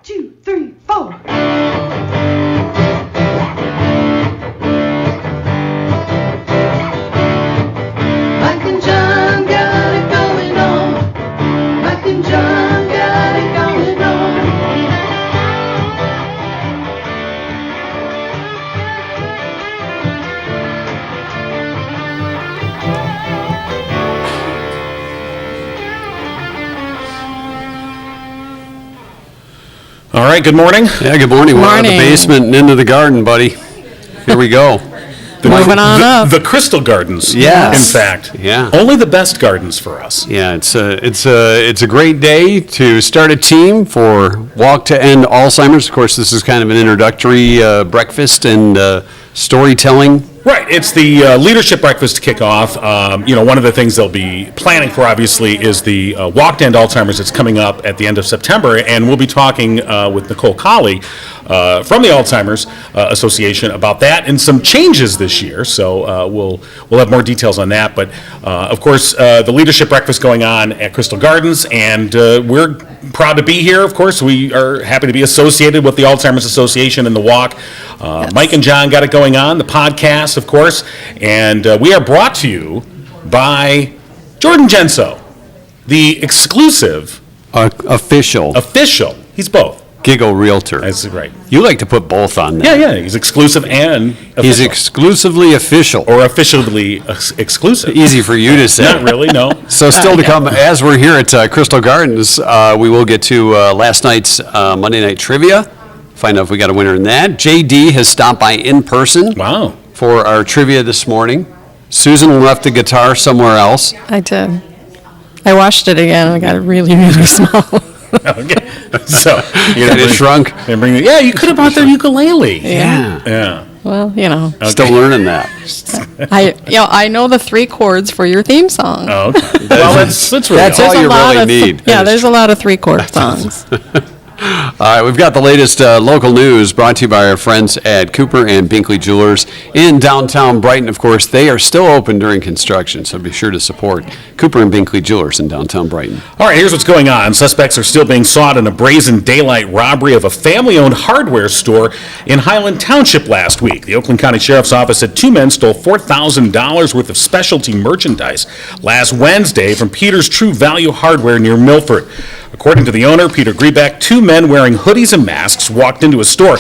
2, 3, 4. Mike and John got it going on. Mike and John got it going on. All right, good morning. Yeah, good morning. We're out of the basement and into the garden, buddy. Here we go. Moving on up. The Crystal Gardens. Yes. In fact. Yeah. Only the best gardens for us. Yeah, it's a great day to start a team for Walk to End Alzheimer's. Of course, this is kind of an introductory breakfast and storytelling. Right, it's the leadership breakfast kickoff. One of the things they'll be planning for, obviously, is the Walk to End Alzheimer's that's coming up at the end of September, and we'll be talking with Nicole Colley from the Alzheimer's Association about that and some changes this year. So we'll have more details on that. But of course, the leadership breakfast going on at Crystal Gardens, and we're proud to be here. Of course, we are happy to be associated with the Alzheimer's Association and the Walk. Mike and John got it going on, the podcast, of course, and we are brought to you by Jordan Genso, the exclusive Official he's both. Giggle Realtor. That's right. You like to put both on there. Yeah, he's exclusive and official. He's exclusively official. Or officially exclusive. Easy for you to say. Not really, no. So still to come, as we're here at Crystal Gardens, we will get to last night's Monday Night Trivia, find out if we got a winner in that. JD has stopped by in person. Wow. For our trivia this morning. Susan left the guitar somewhere else. I did. I washed it again and I got it really, really small. Okay. So, And it shrunk. Yeah, you could have brought their ukulele. Yeah. Well, Okay. Still learning that. I know the 3 chords for your theme song. Oh, okay. Well, that's really That's all. all you really need. There's a lot of 3-chord songs. All right, we've got the latest local news brought to you by our friends at Cooper and Binkley Jewelers in downtown Brighton. Of course, they are still open during construction, so be sure to support Cooper and Binkley Jewelers in downtown Brighton. All right, here's what's going on. Suspects are still being sought in a brazen daylight robbery of a family-owned hardware store in Highland Township last week. The Oakland County Sheriff's Office said 2 men stole $4,000 worth of specialty merchandise last Wednesday from Peter's True Value Hardware near Milford. According to the owner, Peter Griebeck, 2 men wearing hoodies and masks walked into a store.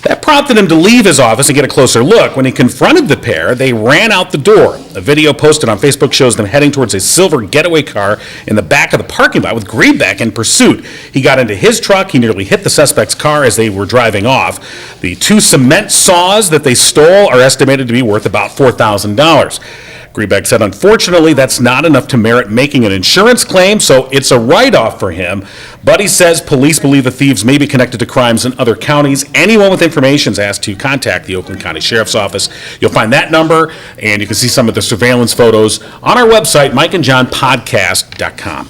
That prompted him to leave his office and get a closer look. When he confronted the pair, they ran out the door. A video posted on Facebook shows them heading towards a silver getaway car in the back of the parking lot with Griebeck in pursuit. He got into his truck. He nearly hit the suspect's car as they were driving off. The 2 cement saws that they stole are estimated to be worth about $4,000. Griebeck said, unfortunately, that's not enough to merit making an insurance claim, so it's a write-off for him. But he says police believe the thieves may be connected to crimes in other counties. Anyone with information is asked to contact the Oakland County Sheriff's Office. You'll find that number, and you can see some of the surveillance photos on our website, mikeandjohnpodcast.com.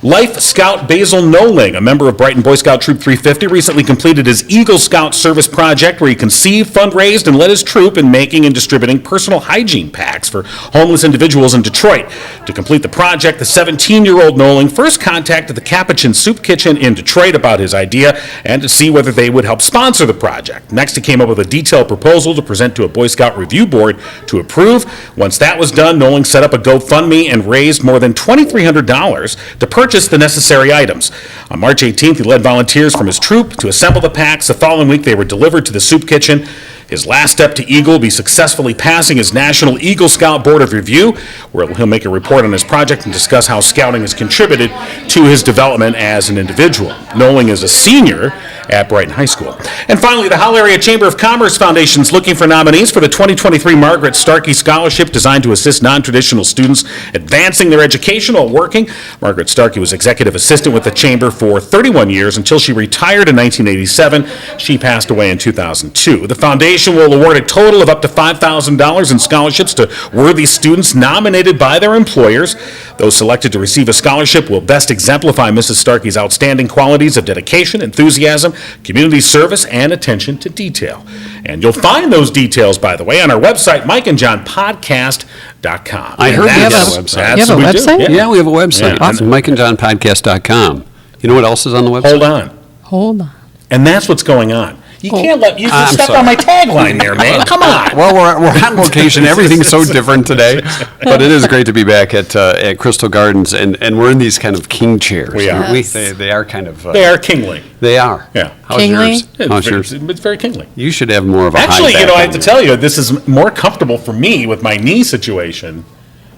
Life Scout Basil Noling, a member of Brighton Boy Scout Troop 350, recently completed his Eagle Scout service project where he conceived, fundraised, and led his troop in making and distributing personal hygiene packs for homeless individuals in Detroit. To complete the project, the 17-year-old Noling first contacted the Capuchin Soup Kitchen in Detroit about his idea and to see whether they would help sponsor the project. Next, he came up with a detailed proposal to present to a Boy Scout review board to approve. Once that was done, Noling set up a GoFundMe and raised more than $2,300 to purchase the necessary items. On March 18th, he led volunteers from his troop to assemble the packs. The following week, they were delivered to the Soup Kitchen. His last step to Eagle will be successfully passing his National Eagle Scout Board of Review, where he'll make a report on his project and discuss how scouting has contributed to his development as an individual. Noling is a senior at Brighton High School. And finally, the Howell Area Chamber of Commerce Foundation is looking for nominees for the 2023 Margaret Starkey Scholarship designed to assist non-traditional students advancing their education while working. Margaret Starkey was executive assistant with the Chamber for 31 years until she retired in 1987. She passed away in 2002. The foundation will award a total of up to $5,000 in scholarships to worthy students nominated by their employers. Those selected to receive a scholarship will best exemplify Mrs. Starkey's outstanding qualities of dedication, enthusiasm, community service, and attention to detail. And you'll find those details, by the way, on our website, mikeandjohnpodcast.com. I heard we have a website. You have a website? Yeah, we have a website. Yeah. It's mikeandjohnpodcast.com. You know what else is on the website? Hold on. And that's what's going on. You can't let, you I'm just stepped sorry. on my tagline there, man. Come on. Well, we're on location. Everything's so different today, but it is great to be back at Crystal Gardens, and we're in these kind of king chairs. We are. They are kind of. They are kingly. They are. Yeah. How's Kingly? yours? How's yours? It's very kingly. You should have more of a Actually, high back I on have to you. tell you, this is more comfortable for me with my knee situation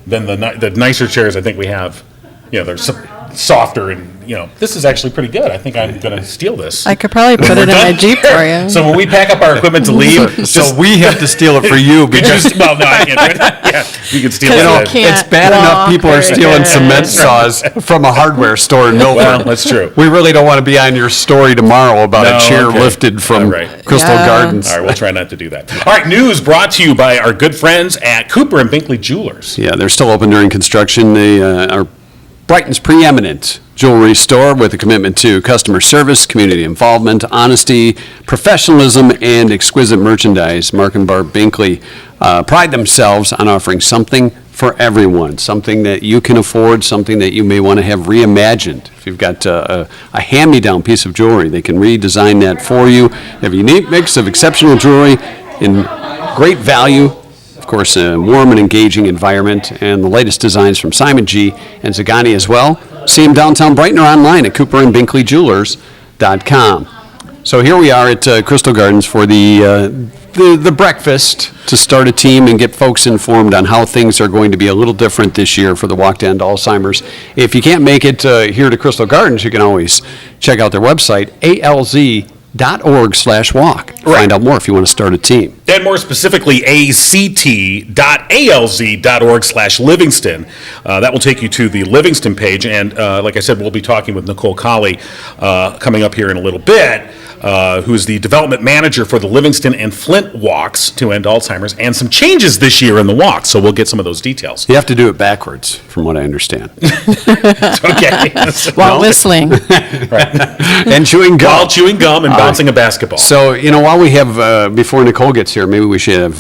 than the nicer chairs I think we have. They're softer and, this is actually pretty good. I think I'm going to steal this. I could probably put it in my Jeep for you. So when we pack up our equipment to leave, So we have to steal it for you because well, no, I can't. Yeah, you can steal Because it. you can't it's bad enough walk people are or- stealing cement saws from a hardware store in Milford. Well, that's true. We really don't want to be on your story tomorrow about No, a chair okay. lifted from All right. Crystal Yeah. Gardens. All right, we'll try not to do that. All right, news brought to you by our good friends at Cougar and Binkley Jewelers. Yeah, they're still open during construction. They are Brighton's preeminent jewelry store with a commitment to customer service, community involvement, honesty, professionalism, and exquisite merchandise. Mark and Barb Binkley pride themselves on offering something for everyone, something that you can afford, something that you may want to have reimagined. If you've got a hand-me-down piece of jewelry, they can redesign that for you. They have a unique mix of exceptional jewelry in great value. Of course, a warm and engaging environment, and the latest designs from Simon G. and Zagani as well. See them downtown Brighton or online at cooperandbinkleyjewelers.com. So here we are at Crystal Gardens for the breakfast to start a team and get folks informed on how things are going to be a little different this year for the Walk to End Alzheimer's. If you can't make it here to Crystal Gardens, you can always check out their website, alz.org/walk. Find out more if you want to start a team. And more specifically, act.alz.org/Livingston. That will take you to the Livingston page. And like I said, we'll be talking with Nicole Colley coming up here in a little bit, who's the development manager for the Livingston and Flint walks to end Alzheimer's, and some changes this year in the walk. So we'll get some of those details. You have to do it backwards, from what I understand. Okay. While whistling. And chewing gum. While chewing gum and bouncing a basketball. So, while we have, before Nicole gets here, maybe we should have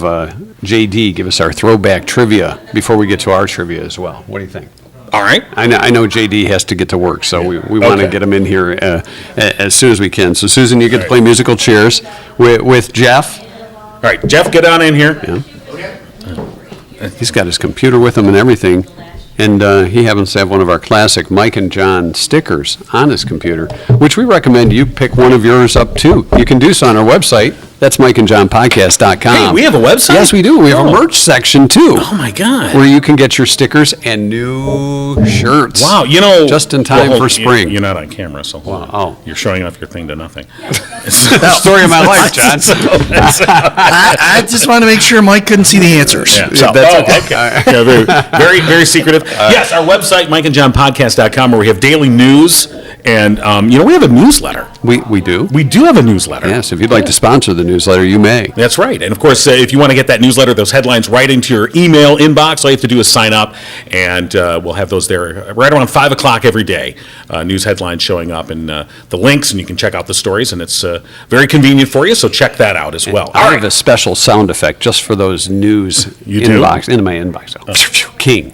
JD give us our throwback trivia before we get to our trivia as well. What do you think? All right. I know JD has to get to work, so we want to Okay. get him in here as soon as we can. So, Susan, you get to play musical chairs with Jeff. All right, Jeff, get on in here. He's got his computer with him and everything. And he happens to have one of our classic Mike and John stickers on his computer, which we recommend you pick one of yours up too. You can do so on our website. That's mikeandjohnpodcast.com. Hey, we have a website? Yes, we do. We have Oh. a merch section too, Oh, my God. where you can get your stickers and new shirts. Wow, Just in time for spring. You're not on camera, so hold on. Oh. You're showing off your thing to nothing. Story of my life, John. I just want to make sure Mike couldn't see the answers. Yeah. So, Okay. Yeah, very, very secretive. Yes, our website, mikeandjohnpodcast.com, where we have daily news, and we have a newsletter. We do. We do have a newsletter. Yes, if you'd like to sponsor the newsletter, you may. That's right. And of course, if you want to get that newsletter, those headlines right into your email inbox, all you have to do is sign up, and we'll have those there right around 5 o'clock every day. News headlines showing up, and the links, and you can check out the stories, and it's very convenient for you, so check that out as well. I have a special sound effect just for those news You do? inbox, into my inbox. King.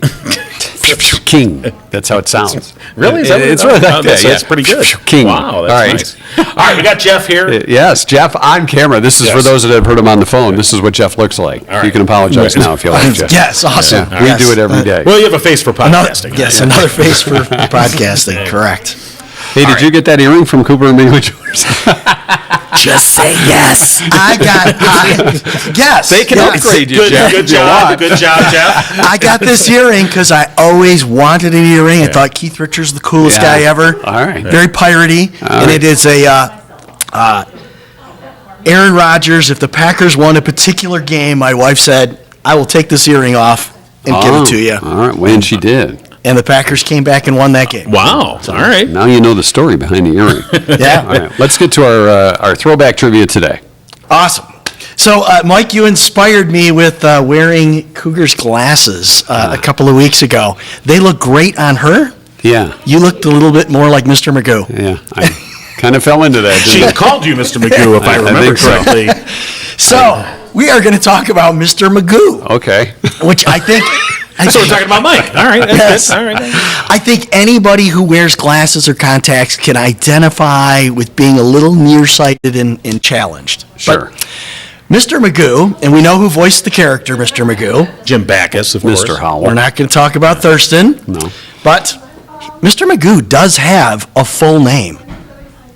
King. That's how it sounds. Really? Is that what It's really like that's, that, yeah. that's pretty good. King. Wow, that's All right. nice. All right, we got Jeff here. Yes, Jeff on camera. This is Yes. for those that have heard him on the phone. This is what Jeff looks like. All right. You can apologize now if you like, Jeff. yes, awesome. Yeah, we do it every day. Well, you have a face for Another, podcasting. yes, another face for podcasting. Correct. Hey, did you get that earring from Cooper and Binkley Jewelers? Just say yes. Yes. They can yes. upgrade you, Good, Jeff. good if you job, want. good job, Jeff. I got this earring because I always wanted an earring. I thought Keith Richards the coolest Yeah. guy ever. All right. Very piratey. And it is a Aaron Rodgers. If the Packers won a particular game, my wife said, I will take this earring off and give it to you. All right, when she did. And the Packers came back and won that game. Wow. All right. Now you know the story behind the earring. Yeah. All right, let's get to our throwback trivia today. Awesome. So, Mike, you inspired me with wearing Cougar's glasses a couple of weeks ago. They look great on her. Yeah, You looked a little bit more like Mr. Magoo. yeah. I kind of fell into that, She didn't I? called you Mr. Magoo, if I I remember think so. correctly. So, we are going to talk about Mr. Magoo, Okay. which I think So we're talking about Mike. All right. Yes. All right. I think anybody who wears glasses or contacts can identify with being a little nearsighted and challenged. Sure. But Mr. Magoo, and we know who voiced the character, Mr. Magoo. Jim Backus, of course. Mr. Howell. We're not going to talk about Thurston. No. But Mr. Magoo does have a full name.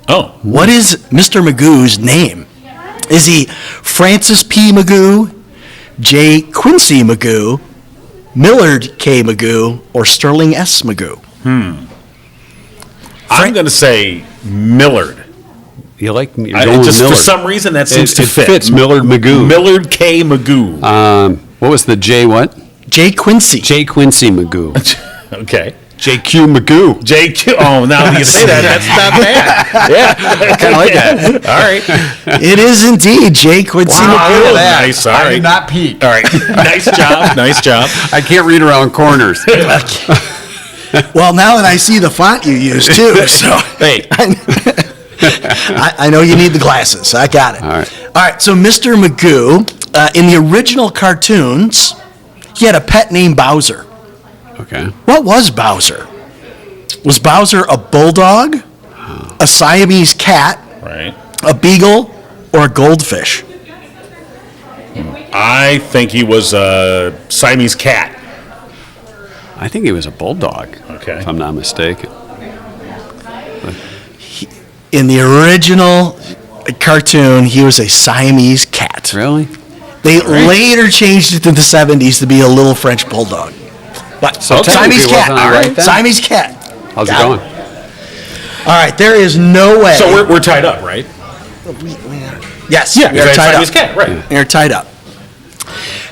Oh. What is Mr. Magoo's name? Is he Francis P. Magoo, J. Quincy Magoo, Millard K. Magoo, or Sterling S. Magoo? I'm going to say Millard. You like me? For some reason, that seems to fit. Fits Millard Magoo. Millard K. Magoo. What was the J what? J. Quincy. J. Quincy Magoo. Okay. JQ Magoo. JQ. Oh, now that you say that, that's not bad. Yeah. Kind of like that. All right. It is indeed J. Quincy Magoo. Oh, nice. All I right. did not peek. All right. Nice job. Nice job. I can't read around corners. Well, now that I see the font you use too, so Hey. I know you need the glasses. I got it. All right. All right. So Mr. Magoo, in the original cartoons, he had a pet named Bowser. Okay. What was Bowser? Was Bowser a bulldog, a Siamese cat, Right. a beagle, or a goldfish? I think he was a Siamese cat. I think he was a bulldog. Okay. If I'm not mistaken. In the original cartoon, he was a Siamese cat. Really? They later changed it in the 70s to be a little French bulldog. But So Siamese technically, cat. wasn't I right then? Siamese cat. How's it Got going? All right, there is no way. So we're tied up, right? Yes, Yeah. we are tied Siamese up. cat, right. They're tied up.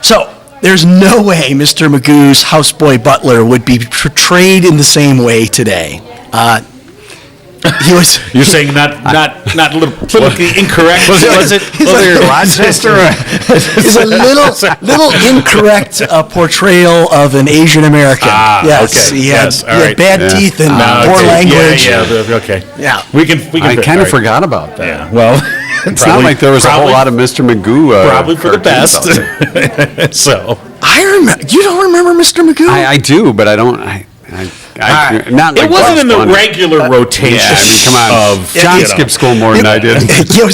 So there's no way Mr. Magoo's houseboy butler would be portrayed in the same way today. He was. You're saying not politically incorrect. Was it? Is a little incorrect portrayal of an Asian American. Yes, okay. he had, Yes, all he had right. bad Yeah. teeth and No, poor okay. language. Yeah. Okay. Yeah. We can. I fit- kind all of right. forgot about that. Yeah. Well, It's not like there was a whole lot of Mr. Magoo. Probably for the cartoons best. out there. So. I remember. You don't remember Mr. Magoo? I do, but I don't. Not like It wasn't in the Bugs Bunny. regular rotation. Yeah, I mean, come on. Of, John you know. skipped school more than I did.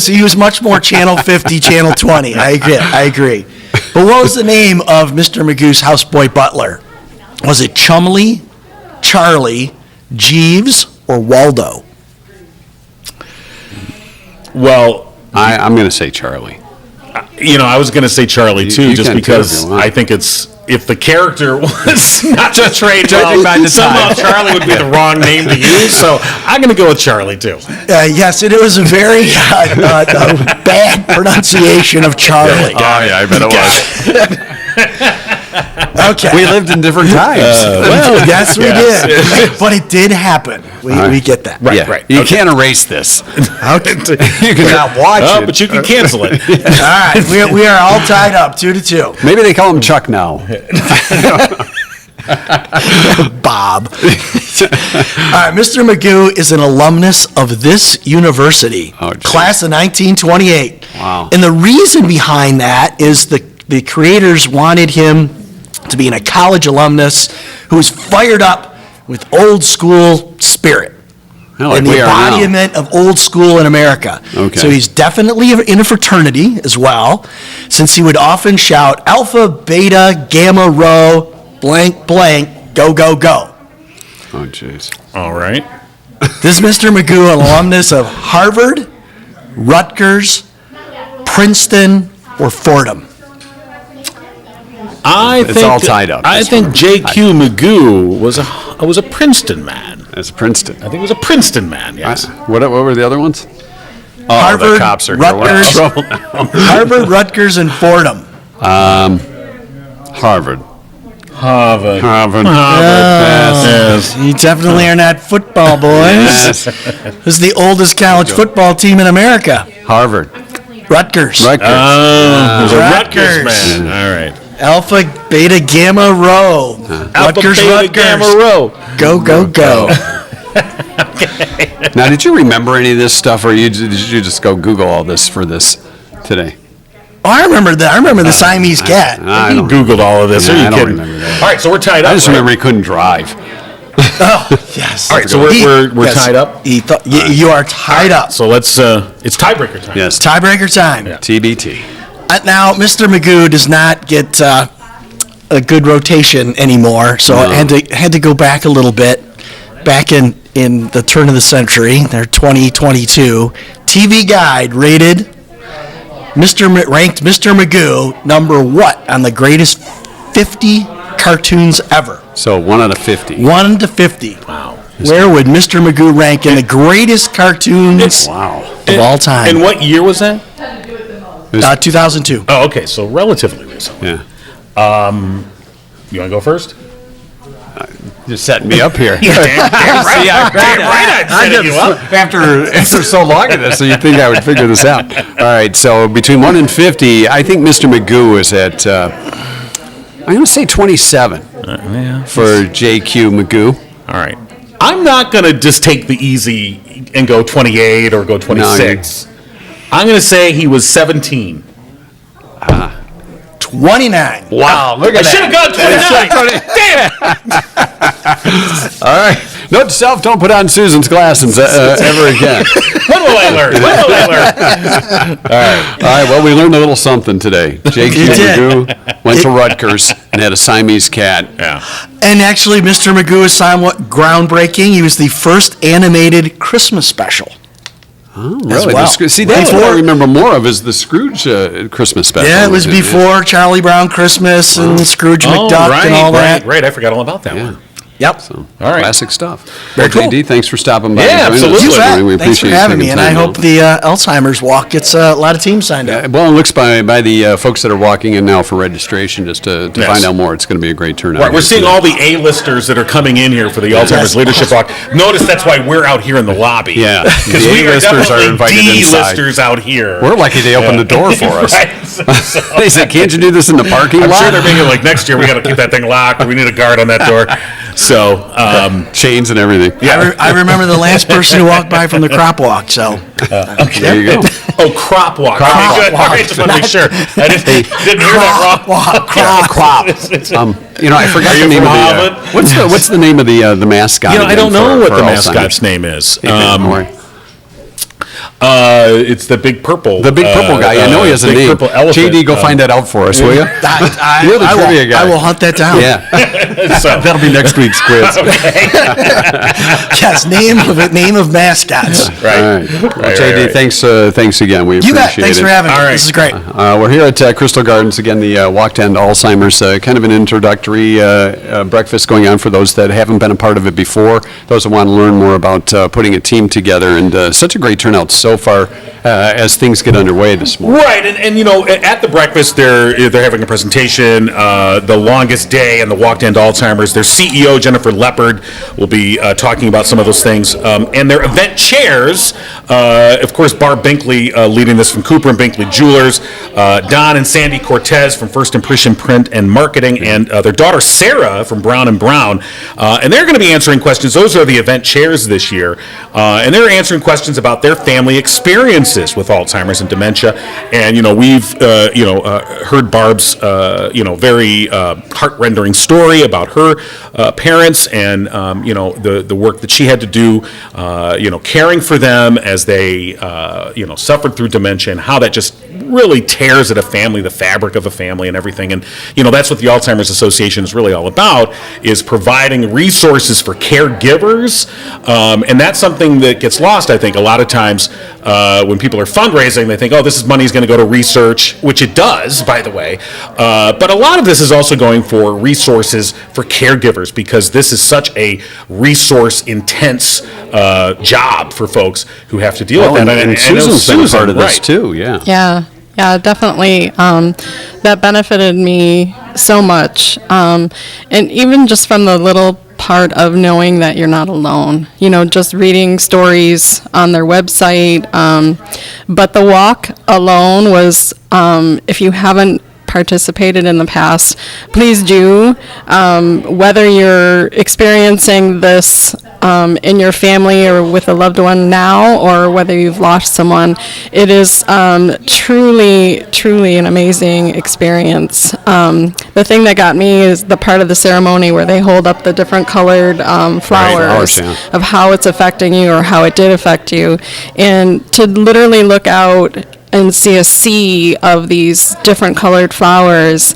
He was much more Channel 50, Channel 20. I agree. But what was the name of Mr. Magoo's houseboy butler? Was it Chumley, Charlie, Jeeves, or Waldo? Well, I'm going to say Charlie. I was going to say Charlie too, you just can too, because if you want. I think if the character was not portrayed judging by well, the somehow time. Charlie would be the wrong name to use. So I'm going to go with Charlie too. Yes, it was a very bad pronunciation of Charlie. yeah, I bet it was. Okay. We lived in different times. Well, yes, we Yes. did. But it did happen. We get that. Right, Yeah, right. You Okay. can't erase this. Okay. You cannot watch Oh, it. but you can cancel it. All right. We are all tied up 2-2. Maybe they call him Chuck now. Bob. All right, Mr. Magoo is an alumnus of this university, Oh, geez. class of 1928. Wow. And the reason behind that is the creators wanted him to be a college alumnus who was fired up with old school spirit. Yeah, like and the we are now. embodiment of old school in America. Okay. So he's definitely in a fraternity as well, since he would often shout Alpha, Beta, Gamma, Rho, blank, blank, go, go, go. Oh, jeez. All right. This Mr. Magoo, an alumnus of Harvard, Rutgers, Princeton, or Fordham. It's all tied up. I That's think what- J.Q. Magoo was a Princeton man. That's Princeton. I think he was a Princeton man. Yes. What were the other ones? Oh, Harvard, the cops are going to Rutgers. trouble now. Harvard, Rutgers, and Fordham. Harvard. Harvard. Harvard. Yes. You definitely are not football boys. This is the oldest college football team in America. Harvard. Rutgers. Rutgers. Oh, he's a Rutgers. Rutgers man. All right. Alpha, Beta, Gamma, Rho. Rutgers, Alpha, Beta, Rutgers. Gamma, Rho. Go, go, go. Now, did you remember any of this stuff, or did you just go Google all this for this today? Oh, I remember that. I remember the Siamese cat. I You don't, Googled all of this. Yeah, Are you I don't kidding? remember that. All right, so we're tied up. I just right? remember he couldn't drive. Oh, yes. All right, so we're Yes. tied up. You are tied up. So let's. It's tiebreaker time. Yes, Tiebreaker time. TBT. Now, Mr. Magoo does not get a good rotation anymore, so I had to go back a little bit. Back in the turn of the century, they're 2022. TV Guide ranked Mr. Magoo number what on the greatest 50 cartoons ever? So 1 out of 50. 1 to 50. Wow. Where would Mr. Magoo rank in the greatest cartoons Wow. of all time? And what year was that? 2002. Oh, okay, so relatively recent. Yeah. You want to go first? You're setting me up here. Damn right. Yeah, Damn right I'd set you up. After so long of this, so you'd think I would figure this out. All right, so between 1 and 50, I think Mr. Magoo is at, I'm going to say 27 for J.Q. Magoo. All right. I'm not going to just take the easy and go 28 or go 26. I'm going to say he was 17. 29. Wow, look I at should have that. gone 29. Damn it. All right. Note to self, don't put on Susan's glasses ever again. When will I learn? When will I learn? All right, well, we learned a little something today. J.Q. You did. Magoo went to Rutgers and had a Siamese cat. Yeah. And actually, Mr. Magoo is somewhat groundbreaking. He was the first animated Christmas special. Oh, As really? well. See, that's what I remember more of is the Scrooge Christmas special. Yeah, it was before Charlie Brown Christmas and Scrooge McDuck right, and all that. Right. I forgot all about that one. Yep. So, All right. classic stuff. Very Well, cool. JD, thanks for stopping by. Yeah, and joining us absolutely. You this bet. morning. We Thanks for appreciate you having me, taking and I time hope out. the Alzheimer's walk gets a lot of teams signed up. Well, it looks by the folks that are walking in now for registration just to Yes. find out more. It's going to be a great turnout. Right, we're here seeing today. all the A-listers that are coming in here for the Alzheimer's Leadership Walk. Notice that's why we're out here in the lobby. Yeah, Because the we are A-listers are definitely invited inside. D-listers out here. We're lucky they opened the door for us. Right. So, They said, "Can't you do this in the parking I'm lot?" sure they're thinking like next year we got to keep that thing locked. Or we need a guard on that door. So, Chains and everything. I remember the last person who walked by from the crop walk, so. There you go. oh, crop walk. Crop Okay, good. walk. All right, just want to make sure. I didn't hear that wrong. Walk, crop. I forgot Are the you name from of Hollywood? what's the name of the mascot? You know, I again don't know for- what for the Alzheimer's? mascot's name is. Don't worry. It's the big purple. The big purple guy. I know he has a big name. Purple elephant. JD, go find that out for us, will you? You're the trivia guy. I will hunt that down. Yeah, So, that'll be next week's quiz. Yes, name of mascots. right. All right. Well, Right, JD, right. thanks again. We You bet. appreciate Thanks it. for having me. All right. This is great. We're here at Crystal Gardens again. The Walk to End Alzheimer's, kind of an introductory breakfast going on for those that haven't been a part of it before. Those that want to learn more about putting a team together, and such a great turnout so far as things get underway this morning. Right, and you know, at the breakfast, they're having a presentation, the longest day and the Walk to End Alzheimer's. Their CEO, Jennifer Leopard, will be talking about some of those things. And their event chairs, of course, Barb Binkley leading this from Cooper and Binkley Jewelers, Don and Sandie Cortez from First Impression Print and Marketing, and their daughter Sarah from Brown & Brown. And they're going to be answering questions. Those are the event chairs this year. And they're answering questions about their family experiences with Alzheimer's and dementia. And, you know, we've, heard Barb's, very heart-rendering story about her parents and, the work that she had to do, caring for them as they, suffered through dementia, and how that just really tears at a family, the fabric of a family and everything. And, that's what the Alzheimer's Association is really all about, is providing resources for caregivers. And that's something that gets lost, I think, a lot of times when people are fundraising. They think, oh, this money is going to go to research, which it does, by the way. But a lot of this is also going for resources for caregivers, because this is such a resource-intense job for folks who have to deal with that. And I know Susan's been a part of this right. too, yeah. Yeah, definitely. That benefited me so much. And even just from the little part of knowing that you're not alone, just reading stories on their website. But the walk alone was, if you haven't participated in the past, please do. Whether you're experiencing this in your family or with a loved one now, or whether you've lost someone, it is truly an amazing experience. The thing that got me is the part of the ceremony where they hold up the different colored flowers of how it's affecting you or how it did affect you. And to literally look out and see a sea of these different colored flowers,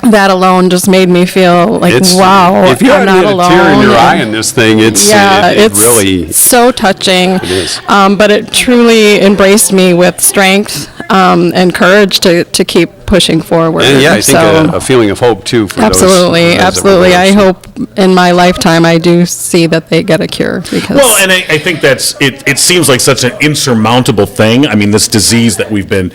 that alone just made me feel like, wow, if you I'm not had alone. a tear in your eye in this thing, it's really so touching. It is. But it truly embraced me with strength and courage to keep pushing forward. And I think So- a feeling of hope too for Absolutely, those. absolutely. I hope in my lifetime I do see that they get a cure because. Well, and I think that's it. It seems like such an insurmountable thing. I mean, this disease that we've been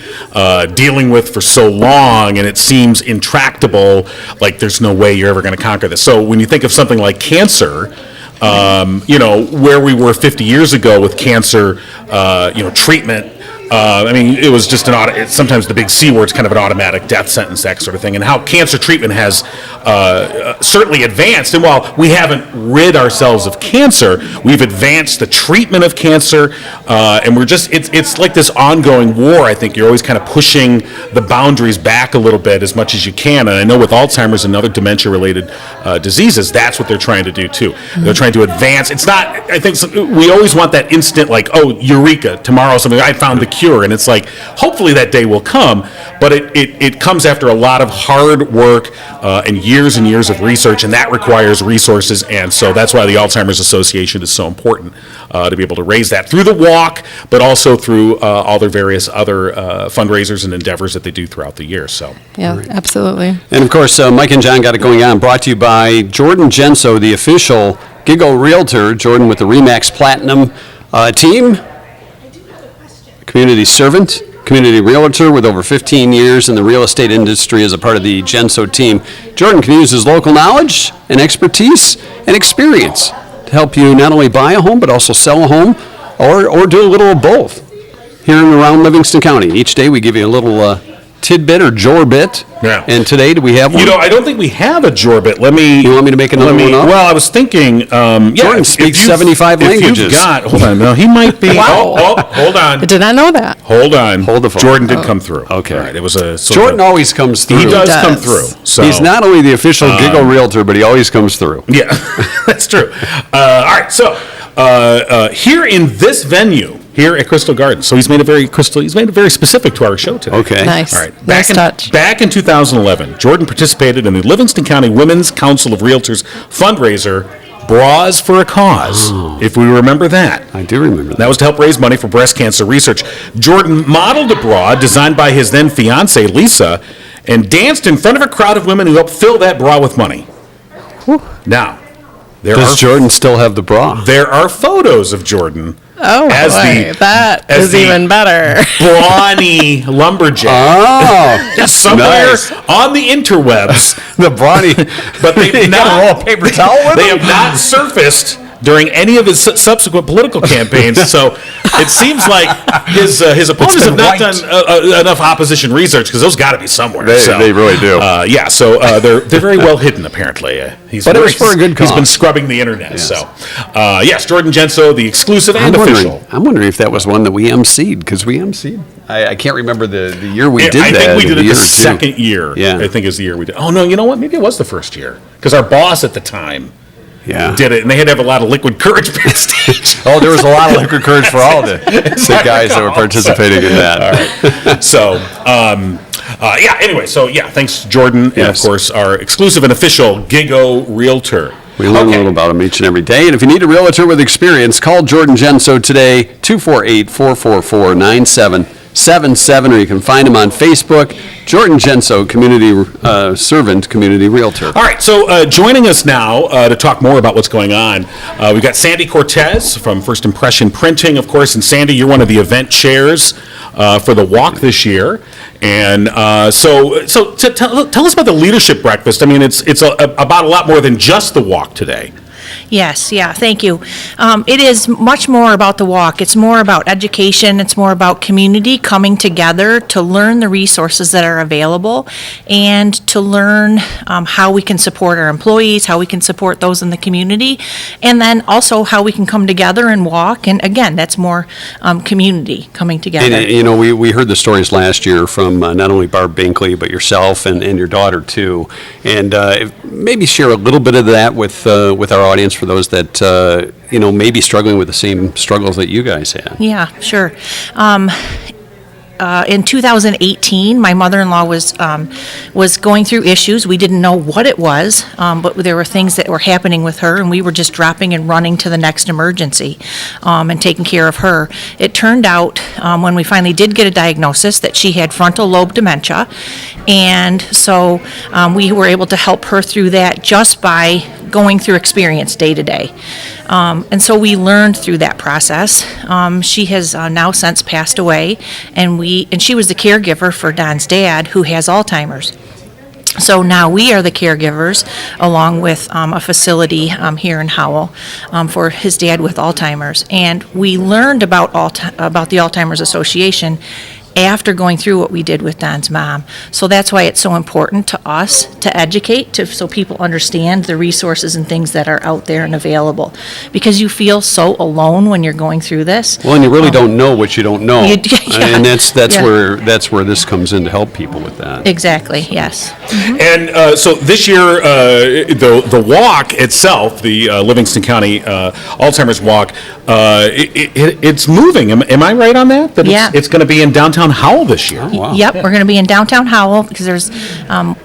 dealing with for so long, and it seems intractable. Like there's no way you're ever going to conquer this. So when you think of something like cancer, where we were 50 years ago with cancer, treatment. I mean, it was just sometimes the big C word's kind of an automatic death sentence, that sort of thing, and how cancer treatment has certainly advanced. And while we haven't rid ourselves of cancer, we've advanced the treatment of cancer, and it's like this ongoing war. I think you're always kind of pushing the boundaries back a little bit as much as you can. And I know with Alzheimer's and other dementia-related diseases, that's what they're trying to do too. They're trying to advance. It's not, I think we always want that instant, like, oh, eureka, tomorrow something, I found the cure. And it's like, hopefully that day will come, but it comes after a lot of hard work and years of research, and that requires resources. And so that's why the Alzheimer's Association is so important to be able to raise that through the walk, but also through all their various other fundraisers and endeavors that they do throughout the year. So Yeah, absolutely. And of course, Mike and John got it going on. Brought to you by Jordan Genso, the official Giggle Realtor. Jordan with the Remax Platinum team. Community servant, community realtor with over 15 years in the real estate industry as a part of the Genso team. Jordan can use his local knowledge and expertise and experience to help you not only buy a home, but also sell a home or do a little of both here and around Livingston County. Each day we give you a little tidbit or jorbit. Yeah. And today, do we have one? I don't think we have a jorbit. You want me to make another one up? Well, I was thinking, Jordan speaks 75 languages. Hold on, no, he might be. Wow. Hold on. I did not know that. Hold on. Hold the phone. Jordan did come through. Okay. All right, it was a Jordan always comes through. He does He come does. through. So He's not only the official Giggle Realtor, but he always comes through. Yeah, that's true. All right, so here in this venue, here at Crystal Gardens, so he's made it very specific to our show today. Okay. Nice. All right. Nice touch. Back in 2011, Jordan participated in the Livingston County Women's Council of Realtors fundraiser, Bras for a Cause, if we remember that. I do remember That that. was to help raise money for breast cancer research. Jordan modeled a bra designed by his then fiancee, Lisa, and danced in front of a crowd of women who helped fill that bra with money. Now, Does Jordan still have the bra? there are photos of Jordan Oh, as boy, that as is the even better. brawny lumberjack. Oh, Somewhere nice. on the interwebs, The brawny. but they've not roll a paper towel with they him? have not surfaced during any of his subsequent political campaigns. So it seems like his opponents have been not wiped. done enough opposition research, because those got to be somewhere. They really do. They're very well hidden, apparently. But it was for a good He's cause. been scrubbing the internet. Yes. So yes, Jordan Genso, the exclusive and official. I'm wondering if that was one that we emceed, because we emceed. I can't remember the year we did I that. think we did it year the or two. second year. Yeah. I think is the year we did. Oh no, you know what? Maybe it was the first year, because our boss at the time Yeah. did it, and they had to have a lot of liquid courage backstage. Oh, there was a lot of liquid courage for all the guys that were participating in that. So, anyway, thanks, Jordan, and of Yes. course, our exclusive and official Gigo Realtor. We learn a little about him each and every day. And if you need a realtor with experience, call Jordan Genso today, 248-444-9777, or you can find him on Facebook, Jordan Genso, Community Servant, Community Realtor. All right, so joining us now to talk more about what's going on, we've got Sandie Cortez from First Impression Printing, of course. And Sandie, you're one of the event chairs for the walk this year. And so tell us about the leadership breakfast. I mean, it's about a lot more than just the walk today. Yes, yeah, thank you. It is much more about the walk. It's more about education. It's more about community coming together to learn the resources that are available and to learn how we can support our employees, how we can support those in the community, and then also how we can come together and walk. And again, that's more community coming together. And, we heard the stories last year from not only Barb Binkley, but yourself and your daughter, too. And maybe share a little bit of that with our audience for those that, may be struggling with the same struggles that you guys had. Yeah, sure. In 2018, my mother-in-law was going through issues. We didn't know what it was, but there were things that were happening with her, and we were just dropping and running to the next emergency and taking care of her. It turned out, when we finally did get a diagnosis, that she had frontal lobe dementia, and so we were able to help her through that just by going through experience day to day. And so we learned through that process. She has now since passed away, and she was the caregiver for Don's dad, who has Alzheimer's. So now we are the caregivers, along with a facility here in Howell for his dad with Alzheimer's. And we learned about the Alzheimer's Association after going through what we did with Don's mom. So that's why it's so important to us to educate, so people understand the resources and things that are out there and available. Because you feel so alone when you're going through this. Well, and you really don't know what you don't know. Yeah. And that's Yeah. where this comes in to help people with that. Exactly, yes. And so this year, the walk itself, the Livingston County Alzheimer's Walk, it's moving. Am I right on that? That Yeah. it's going to be in downtown Howell this year. Oh, wow. Yep, we're going to be in downtown Howell because there's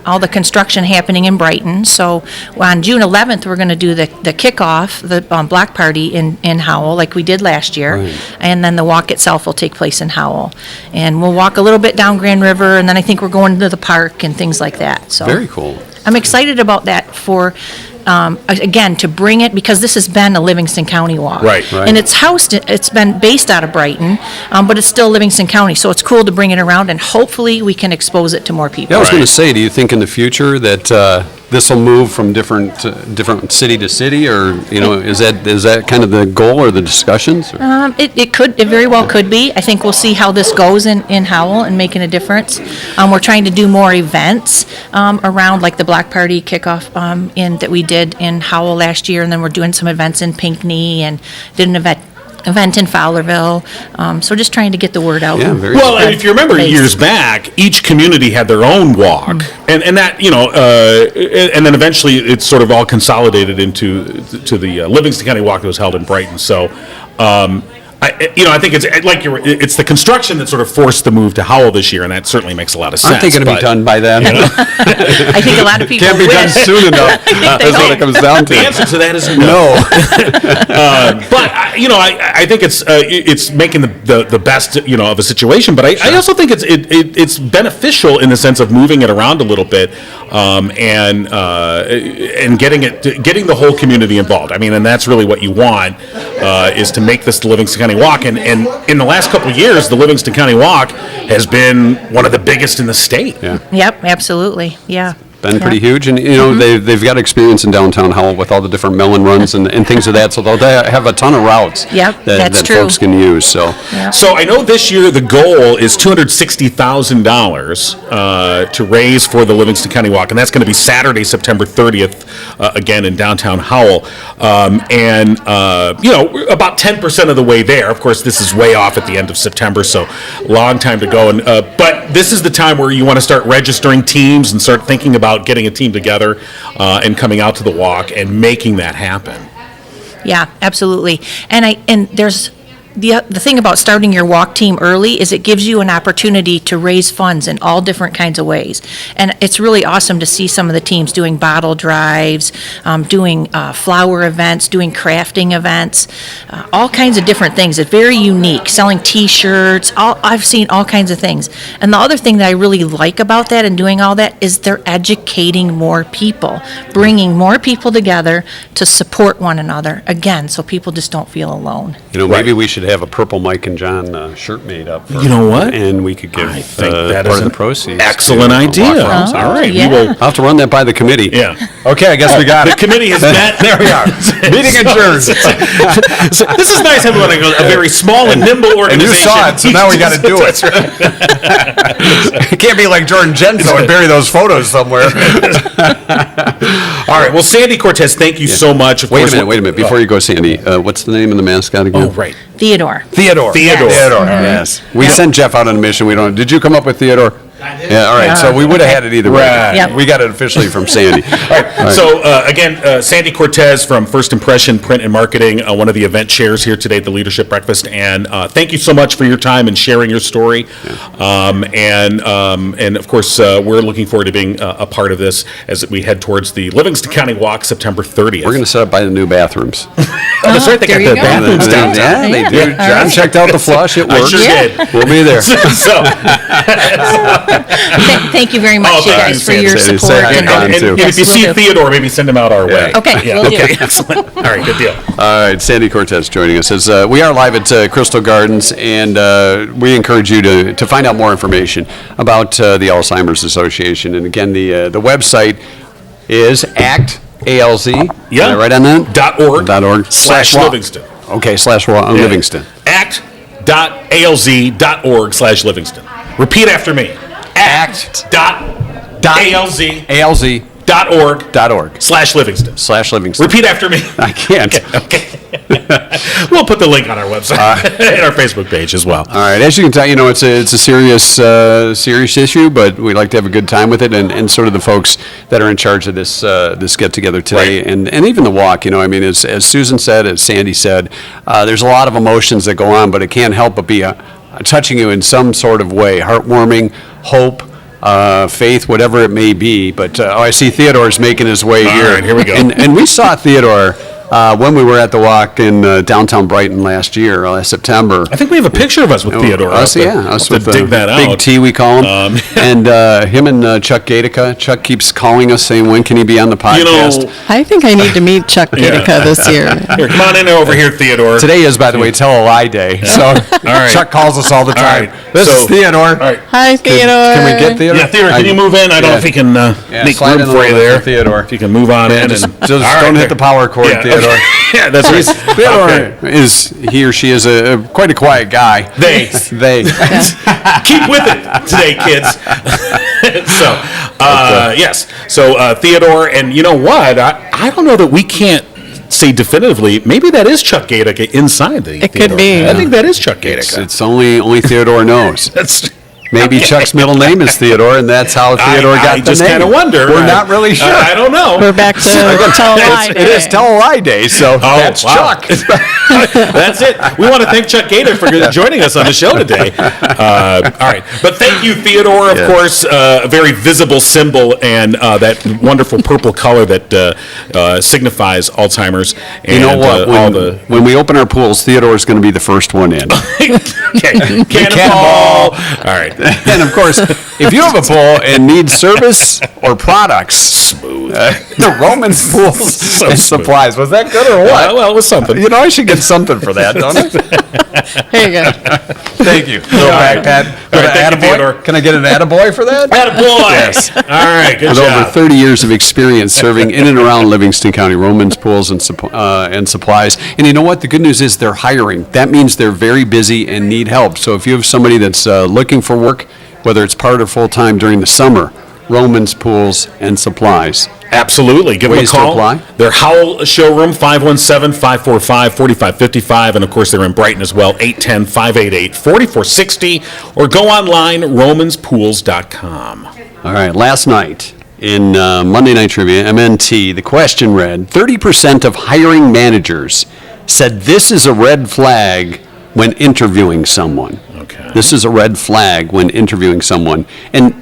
all the construction happening in Brighton. So on June 11th, we're going to do the kickoff, the block party in Howell like we did last year. Right. And then the walk itself will take place in Howell. And we'll walk a little bit down Grand River, and then I think we're going to the park and things like that. So Very cool. I'm excited about that for, again, to bring it, because this has been a Livingston County walk. Right. Right. And it's been based out of Brighton, but it's still Livingston County, so it's cool to bring it around, and hopefully we can expose it to more people. Yeah, I was going Right. to say, do you think in the future that this will move from different city to city, or is that kind of the goal or the discussions? Or? It very well could be. I think we'll see how this goes in Howell and making a difference. We're trying to do more events around, like the block party kickoff that we did in Howell last year, and then we're doing some events in Pinckney and did an event in Fowlerville. So just trying to get the word out. Yeah, very Well, Spread and if you remember the base. years back, each community had their own walk, and that and then eventually it's sort of all consolidated into the Livingston County Walk that was held in Brighton. So. I think it's the construction that sort of forced the move to Howell this year, and that certainly makes a lot of sense. Aren't they going to be but- done by then? I think a lot of people Can't be done wish. soon enough. That's what it comes down to. The answer to that is no. No. But I think it's making the best of a situation. But I also think it's beneficial in the sense of moving it around a little bit and getting the whole community involved. I mean, and that's really what you want is to make this the Livingston County Walk. And in the last couple of years, the Livingston County Walk has been one of the biggest in the state. Yeah. Yep, absolutely, yeah. Been pretty Yeah. huge, and they've got experience in downtown Howell with all the different melon runs and things of that. So they'll have a ton of routes Yep, that that's true. folks can use. So Yep. So I know this year the goal is $260,000 to raise for the Livingston County Walk, and that's going to be Saturday, September 30th, again in downtown Howell. About 10% of the way there. Of course, this is way off at the end of September, so long time to go. And but this is the time where you want to start registering teams and start thinking about getting a team together and coming out to the walk and making that happen. Yeah, absolutely. And there's the thing about starting your walk team early is it gives you an opportunity to raise funds in all different kinds of ways. And it's really awesome to see some of the teams doing bottle drives, doing flower events, doing crafting events, all kinds of different things. It's very unique, selling T-shirts. I've seen all kinds of things. And the other thing that I really like about that and doing all that is they're educating more people, bringing more people together to support one another, again, so people just don't feel alone. maybe we should have a purple Mike and John shirt made up. You know what? And we could give I think that part is of an the proceeds. excellent to idea. Walk Around. All right, yeah. we will. I'll have to run that by the committee. Yeah. Okay, I guess we got The it. committee has met. There we are. Meeting adjourned. So this is nice having a very small and nimble And you organization. saw it, so now we got to do it. That's right. It can't be like Jordan Genso and bury those photos somewhere. All right. Well, Sandie Cortez, thank you so much. Of Wait course, a minute. Before you go, Sandy, what's the name of the mascot again? Oh, right. Theodore. Theodore. Theodore. Theodore, All right. yes. We sent Jeff out on a mission. We don't. Did you come up with Theodore? I did. Yeah, all right. So we would have had it either way. Right. Yep. We got it officially from Sandy. All right. So, again, Sandie Cortez from First Impression Print and Marketing, one of the event chairs here today at the Leadership Breakfast. And thank you so much for your time and sharing your story. And of course, we're looking forward to being a part of this as we head towards the Livingston County Walk September 30th. We're going to set up by the new bathrooms. Oh, that's right. They got there you the go. bathrooms downtown. Yeah, they do. Yeah. John checked out the flush. It I works. sure did. We'll be there. So, Thank you very much, Oh, you thank guys, you, for your Sandy. support. Say hi to Don, and too. if you Yes, see will do. Theodore, maybe send him out our way. Okay, Yeah, will do. okay, excellent. All right, good deal. All right, Sandy Cortez joining us. As we are live at Crystal Gardens, and we encourage you to find out more information about the Alzheimer's Association. And again, the website is ACT, A-L-Z. Yeah. Am I right on that? .org. .org. / Livingston. Okay, / Livingston. act.alz.org/Livingston. Repeat after me. act.alz.org/Livingston. / Livingston. Repeat after me. I can't. Okay. We'll put the link on our website and our Facebook page as well. All right, as you can tell, it's a serious issue, but we like to have a good time with it, and sort of the folks that are in charge of this get together today, Right. and even the walk. As Susan said, as Sandy said, there's a lot of emotions that go on, but it can't help but be touching you in some sort of way, heartwarming, hope. Faith, whatever it may be, but I see Theodore's making his way All here. right, here we go. And we saw Theodore when we were at the walk in downtown Brighton last September. I think we have a picture of us with Theodore. Us, I'll have yeah. to- Us I'll have with to dig that Big out. T, we call him. And him and Chuck Gatica. Chuck keeps calling us saying, when can he be on the podcast? I think I need to meet Chuck Gatica this year. Here, come on in over here, Theodore. Today is, by the way, Tell a Lie Day. So right. Chuck calls us all the time. right. This So- is Theodore. All right. Hi, Theodore. Can we get Theodore? Yeah, Theodore, can you move in? I don't know if he can make slide room in a for you little bit there. for Theodore. If you can move on in. Just and, don't All right, hit there. the power cord, Yeah, Theodore. okay. Yeah, that's right. Theodore Okay. he or she is quite a quiet guy. They. Keep with it today, kids. Yes. So, Theodore, and you know what? I don't know that we can't say definitively, maybe that is Chuck Gatica inside the It could Theodore. be. I think that is Chuck Gatica. It's only Theodore knows. That's... Maybe Chuck's middle name is Theodore, and that's how Theodore got I the just name. kind of wonder. We're not really sure. I don't know. We're back to Tell a Lie It Day. is Tell a Lie Day, so that's wow. Chuck. That's it. We want to thank Chuck Gator for joining us on the show today. All right. But thank you, Theodore, of course, a very visible symbol, and that wonderful purple color that signifies Alzheimer's. And, You know what? all the When we open our pools, Theodore's going to be the first one in. okay. Cannonball. All right. And of course, if you have a pool and need service or products, Smooth. the Romans Pools So and smooth. Supplies. Was that good or what? Well, it was something. You know, I should get something for that, don't I? Here you go. Thank you. Go back, Pat. All right, thank you, Attaboy? Theodore. Can I get an attaboy for that? Attaboy. Yes. All right. Good With job. over 30 years of experience serving in and around Livingston County, Romans Pools and Supplies. And you know what? The good news is they're hiring. That means they're very busy and need help. So if you have somebody that's looking for work, whether it's part or full-time during the summer, Romans Pools and Supplies. Absolutely. Give them a Ways to call. apply? Their Howell showroom, 517-545-4555. And, of course, they're in Brighton as well, 810-588-4460. Or go online, romanspools.com. All right, last night in Monday Night Trivia, MNT, the question read, 30% of hiring managers said this is a red flag when interviewing someone. Okay. This is a red flag when interviewing someone. And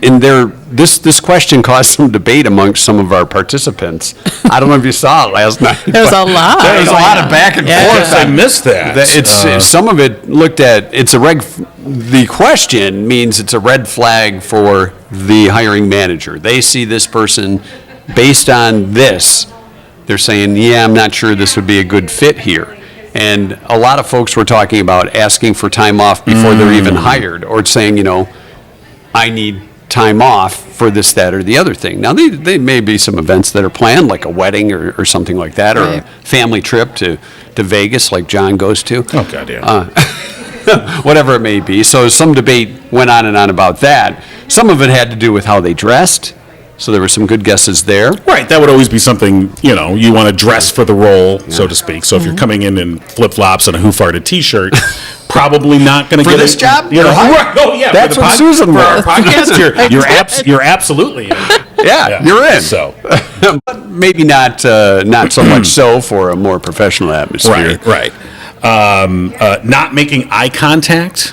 this question caused some debate amongst some of our participants. I don't know if you saw it last night. There's a lot. There was a going lot on. of back and Yeah. forth. I missed that. Some of it looked at, the question means it's a red flag for the hiring manager. They see this person based on this. They're saying, yeah, I'm not sure this would be a good fit here. And a lot of folks were talking about asking for time off before they're even hired, or saying, I need time off for this, that, or the other thing. Now, they may be some events that are planned, like a wedding or something like that, or a family trip to Vegas like John goes to. Oh, God, yeah. Whatever it may be. So some debate went on and on about that. Some of it had to do with how they dressed. So there were some good guesses there. Right, that would always be something, you want to dress for the role, so to speak. So if you're coming in flip-flops and a Who Farted t-shirt, probably not going to get this job? Right. Oh, yeah. That's what Susan for our wore. podcast, you're absolutely in. Yeah, you're in. So, But maybe not so much so for a more professional atmosphere. right. Not making eye contact.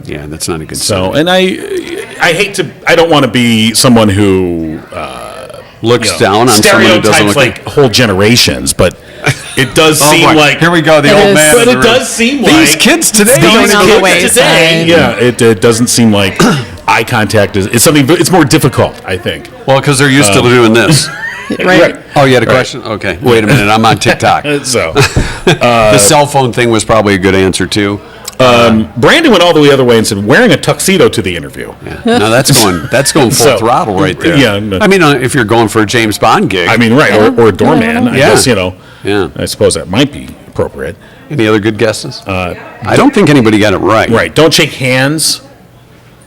Yeah, that's not a good So, sign. and I don't want to be someone who Looks down on someone who doesn't stereotypes look like whole generations, but it does Oh, seem boy. like Here we go, the It old is. man. But in the it room. does seem These like kids today It's going don't on even the get way. today. wayside. Yeah, it doesn't seem like eye contact is something. It's more difficult, I think. Well, because they're used to doing this. Right. Oh, you had a question? Okay, wait a minute, I'm on TikTok. So, The cell phone thing was probably a good answer, too. Brandon went all the way other way and said, wearing a tuxedo to the interview. Yeah. No, that's going full So, throttle right there. yeah, no. I mean, if you're going for a James Bond gig. I mean, right, or a doorman. I Yeah. guess, Yeah. I suppose that might be appropriate. Any other good guesses? I don't think anybody got it right. Right, don't shake hands.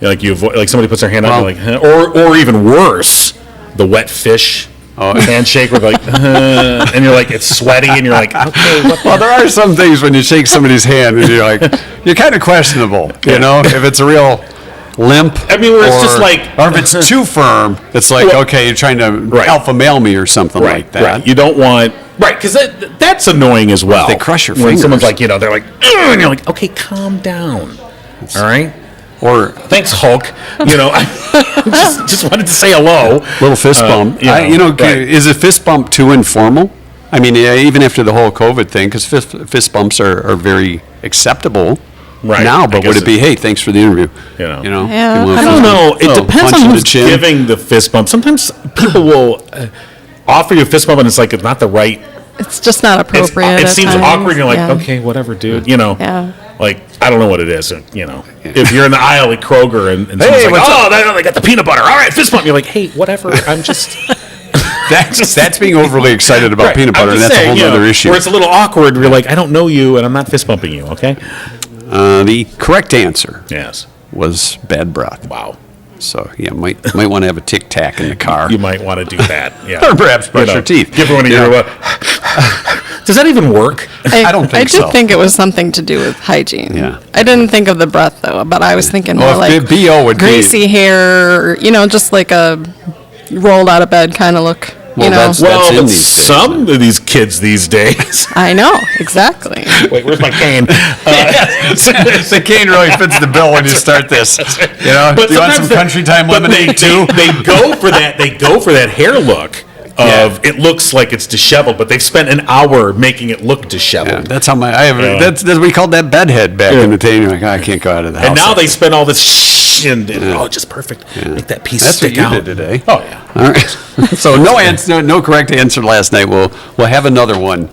Like you avoid, like somebody puts their hand Well- up, you're like, huh? or even worse, the wet fish handshake with like, and you're like, it's sweaty, and you're like, okay, what Well, there are some things when you shake somebody's hand and you're like, you're kind of questionable, if it's a real limp. I mean, where it's just like- or if it's too firm, it's like, Well- okay, you're trying to Right. alpha male me or something right, like that. right. You don't want, right, because that's annoying as well. They crush your when fingers. someone's like, they're like, "Ugh," and you're like, okay, calm down, all right. Or Thanks, Hulk. I just wanted to say hello. little fist bump. right. Is a fist bump too informal? I mean, even after the whole COVID thing, because fist bumps are very acceptable Right. now, I but guess would it be, hey, thanks for the interview? Yeah. You Yeah. want a I fist don't know. bump? It Oh, depends punch on in the who's chin? giving the fist bump. Sometimes people will offer you a fist bump, and it's like it's not the right. It's just not appropriate. It at seems times. awkward. And you're like, Yeah. okay, whatever, dude. Yeah. Like I don't know what it is. If you're in the aisle at Kroger and someone's Hey, like, what's oh, up? they got the peanut butter. All right, fist bump. You're like, hey, whatever. I'm just. That's being overly excited about Right. peanut I'm butter, and just that's saying, a whole other issue. Where it's a little awkward. You're like, I don't know you, and I'm not fist bumping you. Okay. The correct answer Yes. was bad breath. Wow. So, yeah, might want to have a Tic Tac in the car. You might want to do that. Yeah. Or perhaps brush your teeth. Give her one of Yeah. your. Does that even work? I don't think I did so. think it was something to do with hygiene. Yeah. I didn't think of the breath though, but I was thinking more Well, if like BO would be- greasy hair, just like a rolled out of bed kind of look. Well, that's- Well, in but these days, some of these kids these days. I know exactly. Wait, where's my cane? The cane really fits the bill when you start this. Do you want sometimes some they- country time but lemonade too? They go for that. They go for that hair look of Yeah. it looks like it's disheveled, but they've spent an hour making it look Yeah, disheveled. that's how that's we called that bedhead back in the day. You're like, I can't go out of the house. And now they spend all this and just perfect. Make that piece That's what stick you out. did today. Oh yeah. All right. So no correct answer last night. We'll have another one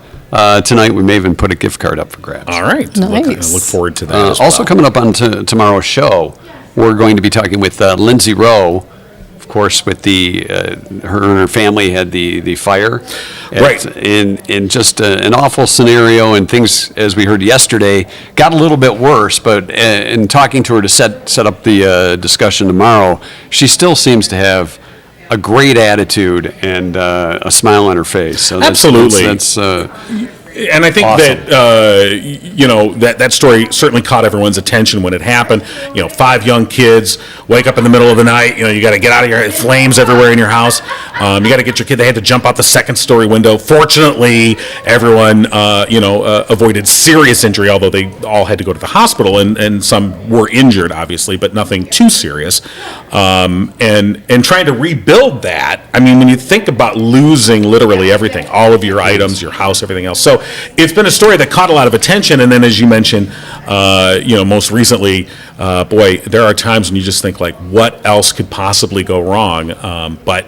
tonight. We may even put a gift card up for grabs. All right. Nice. Look forward to that. as Also well. coming up on tomorrow's show, we're going to be talking with Lindsay Rowe. Of course, with her and her family had the fire, Right. in just an awful scenario, and things, as we heard yesterday, got a little bit worse. But in talking to her to set up the discussion tomorrow, she still seems to have a great attitude and a smile on her face. So Absolutely. that's And I think Awesome. that story certainly caught everyone's attention when it happened. 5 young kids wake up in the middle of the night. You got to get out of your flames everywhere in your house. You got to get your kid. They had to jump out the second-story window. Fortunately, everyone avoided serious injury, although they all had to go to the hospital, and some were injured, obviously, but nothing too serious. And trying to rebuild that. I mean, when you think about losing literally everything, all of your items, your house, everything else. So it's been a story that caught a lot of attention, and then as you mentioned, most recently, boy, there are times when you just think like, what else could possibly go wrong? But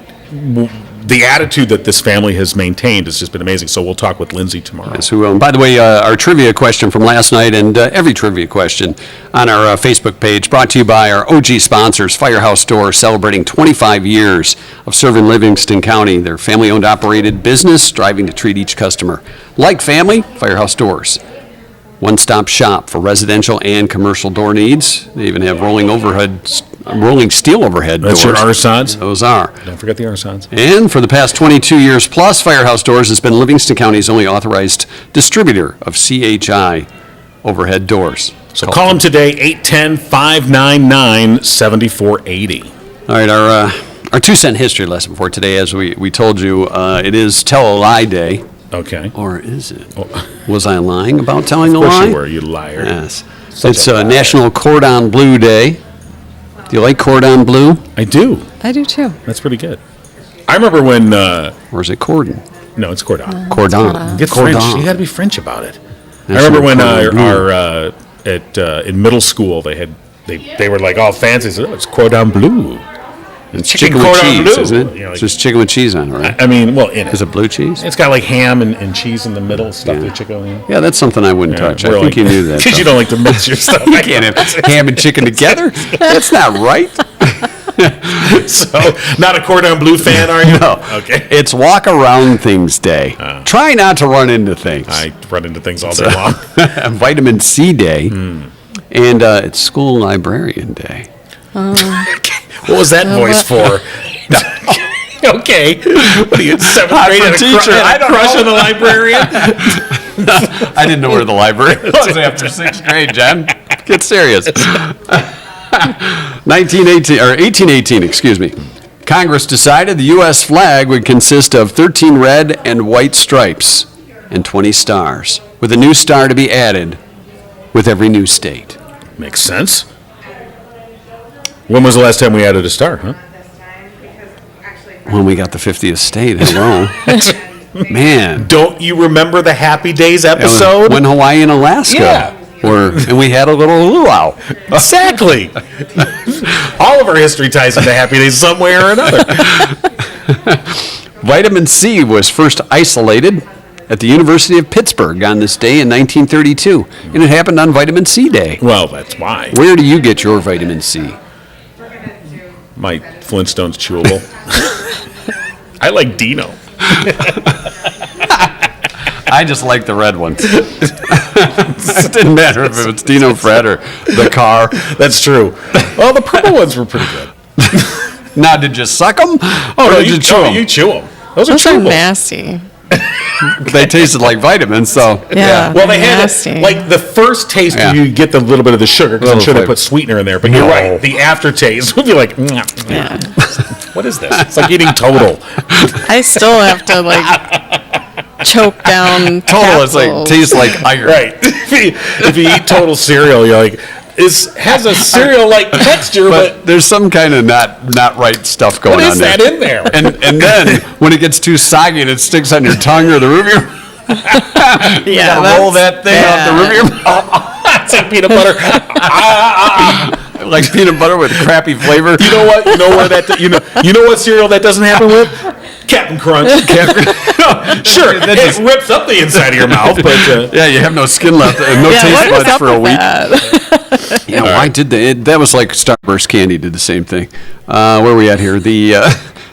the attitude that this family has maintained has just been amazing. So we'll talk with Lindsay tomorrow. Yes, we will. And by the way, our trivia question from last night and every trivia question on our Facebook page brought to you by our OG sponsors, Firehouse Doors, celebrating 25 years of serving Livingston County. Their family-owned operated business, striving to treat each customer like family. Firehouse Doors. One-stop shop for residential and commercial door needs. They even have rolling steel overhead That's doors. your Arsons? Those are. Don't forget the Arsons. And for the past 22 years plus, Firehouse Doors has been Livingston County's only authorized distributor of CHI overhead doors. So call them today, 810-599-7480. All right, our 2-cent history lesson for today, as we told you, it is Tell a Lie Day. Okay. Or is it? Was I lying about telling a Of course lie? you were, you liar. Yes. It's National Cordon Bleu Day. Do you like cordon bleu? I do. I do too. That's pretty good. I remember when, Or is it cordon? no, it's cordon. Cordon. Get Cordon. French. You got to be French about it. I National remember when Cordon Bleu. in middle school they were like all fancy. Said, oh, it's cordon bleu. It's chicken chicken with cordon cheese, bleu. isn't it? You know, like- It's just chicken with cheese on it, right? I mean, well, in it. Is it blue cheese? It's got like ham and cheese in the middle, stuffed Yeah. with chicken. Yeah, that's something I wouldn't touch. I think you knew that. Because you don't like to mix your stuff. You can't have ham and chicken together. That's not right. So, not a cordon bleu fan, are you? No. Okay. It's Walk Around Things Day. Try not to run into things. I run into things all day long. Vitamin C Day. And it's School Librarian Day. What was that voice for? Okay. What are you, 7th grade and a teacher. I don't crush know. on the librarian? I didn't know where the library was after 6th grade, Jen. Get serious. 1818, excuse me. Congress decided the U.S. flag would consist of 13 red and white stripes and 20 stars, with a new star to be added with every new state. Makes sense. When was the last time we added a star, huh? When we got the 50th state, hello. Man. Don't you remember the Happy Days episode? When Hawaii and Alaska Yeah. and we had a little luau. Exactly. All of our history ties into Happy Days some way or another. Vitamin C was first isolated at the University of Pittsburgh on this day in 1932, and it happened on Vitamin C Day. Well, that's why. Where do you get your vitamin C? My Flintstones chewable. I like Dino. I just like the red ones. It didn't matter if it was Dino Fred or the car. That's true. Well, the purple ones were pretty good. Now, did you suck them? Oh, no, did you chew them? you chew them. Those are Those are chewable. nasty. They tasted like vitamins, so. Yeah. Well, they had Nasty. like the first taste Yeah. you get the little bit of the sugar because I'm Little sure they flavor. put sweetener in there. But you're No. right, the aftertaste would be like, Yeah. what is this? It's like eating Total. I still have to like choke down Total, it's like, capsules. tastes like iron. Right. If you eat Total cereal, you're like, has a cereal-like texture, but But there's some kind of not right stuff going what on is there. that in there? And then when it gets too soggy and it sticks on your tongue or the roof of your Yeah, roll that's that thing off the roof of your It's like peanut butter. like peanut butter with crappy flavor. You know what? You know where that? You know what cereal that doesn't happen with? Captain Crunch. Sure, it rips up the inside of your mouth, but Yeah, you have no skin left and no yeah, taste what is buds up for a with week. that? Yeah, why did they? That was like Starburst candy did the same thing. Where are we at here? The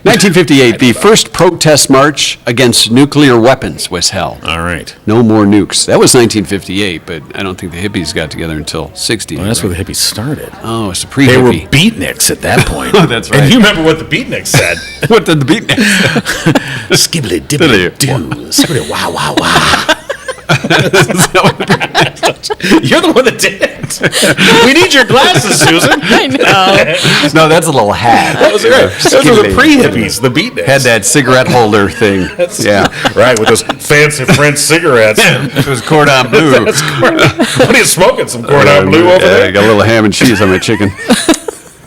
1958, the first protest march against nuclear weapons was held. all right. No more nukes. That was 1958, but I don't think the hippies got together until 60. Well, that's where the hippies started. Oh, it's the They were pre-hippie. beatniks at that point. That's right. And you remember what the beatniks said? What did the beatnik? Skibbly dibbly doo. Skibbly wow wow wow. You're the one that did it. We need your glasses, Susan. I know. No, that's a little hat. That was right. Those were the Skibbly. pre-hippies, the beatniks. Had that cigarette holder thing. Yeah. Right, with those fancy French cigarettes. It was cordon bleu. That's what are you smoking? Some cordon bleu over Yeah, I there? got a little ham and cheese on my chicken.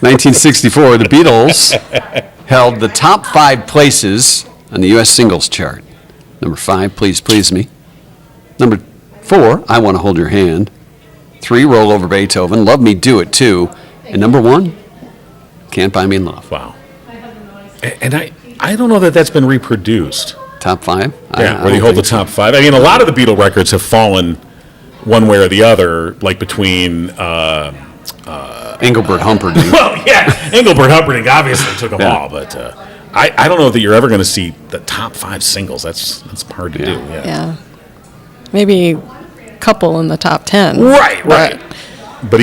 1964, the Beatles held the top 5 places on the U.S. singles chart. Number 5, Please Please Me. Number 4, I Want to Hold Your Hand. 3, Roll Over Beethoven, Love Me Do It Too. And number 1, Can't Buy Me Love. Wow. And I I don't know that that's been reproduced. Top 5? Yeah, where they hold the top 5. I mean, a lot of the Beatle records have fallen one way or the other, like between. Engelbert Humperdinck. Well, yeah, Engelbert Humperdinck obviously took them Yeah. all, but I don't know that you're ever going to see the top 5 singles. That's hard to do. Yeah. Yeah. Maybe a couple in the top 10. Right. But but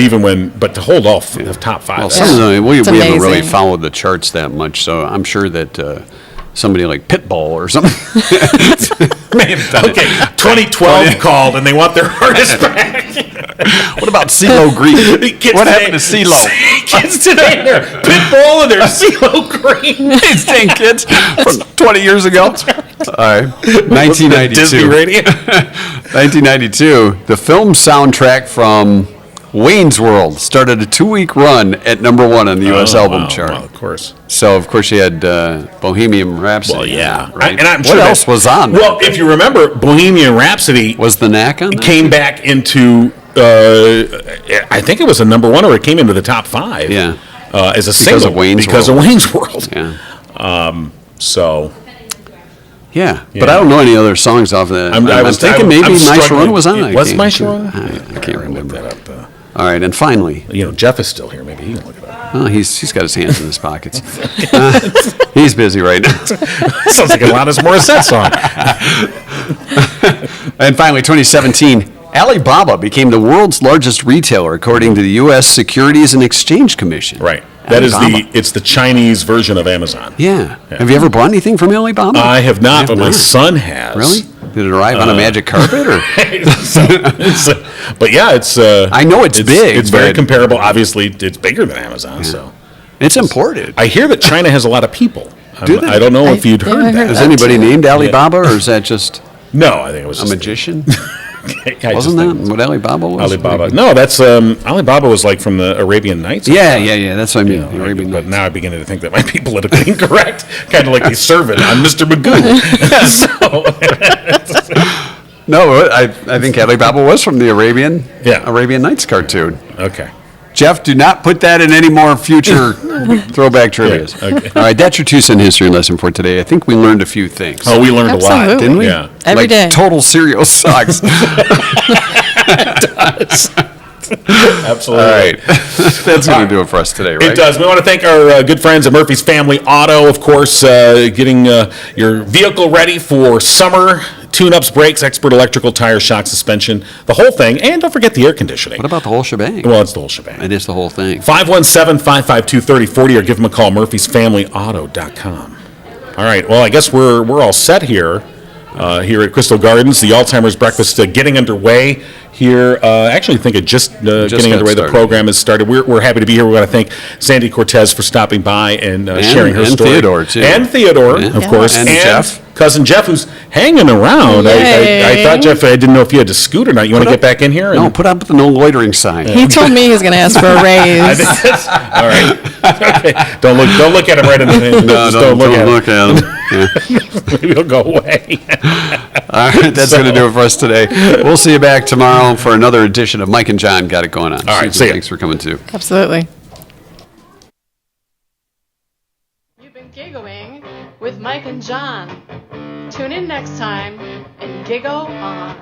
to hold all the top 5. Well, that's- some of them, we It's haven't really amazing. followed the charts that much, so I'm sure that somebody like Pitbull or something. Okay, 2012 called and they want their artist back. What about CeeLo Green? Kids What today- happened to CeeLo? Kids today, they're Pitbull and they're CeeLo Green. These dang kids from 20 years ago. All right, 1992. Disney Radio. 1992, the film soundtrack from Wayne's World started a 2-week run at number 1 on the U.S. album chart. Well, of course. So, of course, you had Bohemian Rhapsody. Well, yeah. Right? And I'm what sure else was on there? Well, if you remember, Bohemian Rhapsody Was the Knack on that? came back into, I think it was a number 1 or it came into the top 5. Yeah. As a Because single. of Wayne's Because World. of Wayne's World. Yeah. So. Yeah, Yeah. but I don't know any other songs off of that. I I'm was thinking I'm maybe My struggling. Sharona was on it. Was My Sharona? I can't remember. Look that up. All right, and finally, Jeff is still here. Maybe he can look it up. oh, he's got his hands in his pockets. He's busy right now. Sounds like a Alanis Morissette song. And finally, 2017, Alibaba became the world's largest retailer according to the U.S. Securities and Exchange Commission. Right. That is Alibaba. it's the Chinese version of Amazon. Yeah. Have you ever bought anything from Alibaba? I have not, You but my son has. Really? Did it arrive on a magic carpet or? But yeah, it's. I know it's big, It's very but- comparable. Obviously, it's bigger than Amazon. So It's imported. I hear that China has a lot of people. Do they? I don't know if you'd yeah, heard I that. heard Is that anybody too. named Alibaba or is that just No, I think it was a just magician? I just Wasn't think that what Alibaba was? Alibaba? No, that's Alibaba was like from the Arabian Nights. Yeah. That's what I mean. Yeah, the Arabian but Nights. now I'm beginning to think that might be politically incorrect. Kind of like the servant on Mr. Magoo. No, I think Alibaba was from the Arabian Nights cartoon. Okay. Jeff, do not put that in any more future throwback trivia. Yeah, okay. All right, that's your 2-cent history lesson for today. I think we learned a few things. Oh, we learned a lot, Absolutely. didn't we? Yeah. Every like day. Total cereal sucks. Absolutely. All right. That's going to do it for us today, right? It does. We want to thank our good friends at Murphy's Family Auto, of course, getting your vehicle ready for summer. Tune-ups, brakes, expert electrical, tire, shock, suspension, the whole thing. And don't forget the air conditioning. What about the whole shebang? Well, it's the whole shebang. It is the whole thing. 517-552-3040 or give them a call, murphysfamilyauto.com. All right. Well, I guess we're all set here at Crystal Gardens. The Alzheimer's Breakfast getting underway here. Actually, I think it just getting got underway. The started. program has started. We're happy to be here. We want to thank Sandie Cortez for stopping by and sharing her and story. Theodore, too. And Theodore, Yeah. of course. And Jeff. Cousin Jeff, who's hanging around. I Yay. thought, Jeff, I didn't know if you had to scoot or not. You want to get back in here? No, put up the no loitering sign. He told me he was going to ask for a I raise. think that's, all right. Okay. Don't look at him right in the face. No, Just don't look look at him. at him. Yeah. Maybe he'll go away. All right, that's going to do it for us today. We'll see you back tomorrow for another edition of Mike and John Got It Going On. All right, Susan, see ya. Thanks for coming, too. Absolutely. You've been giggling with Mike and John. Tune in next time and giggle on.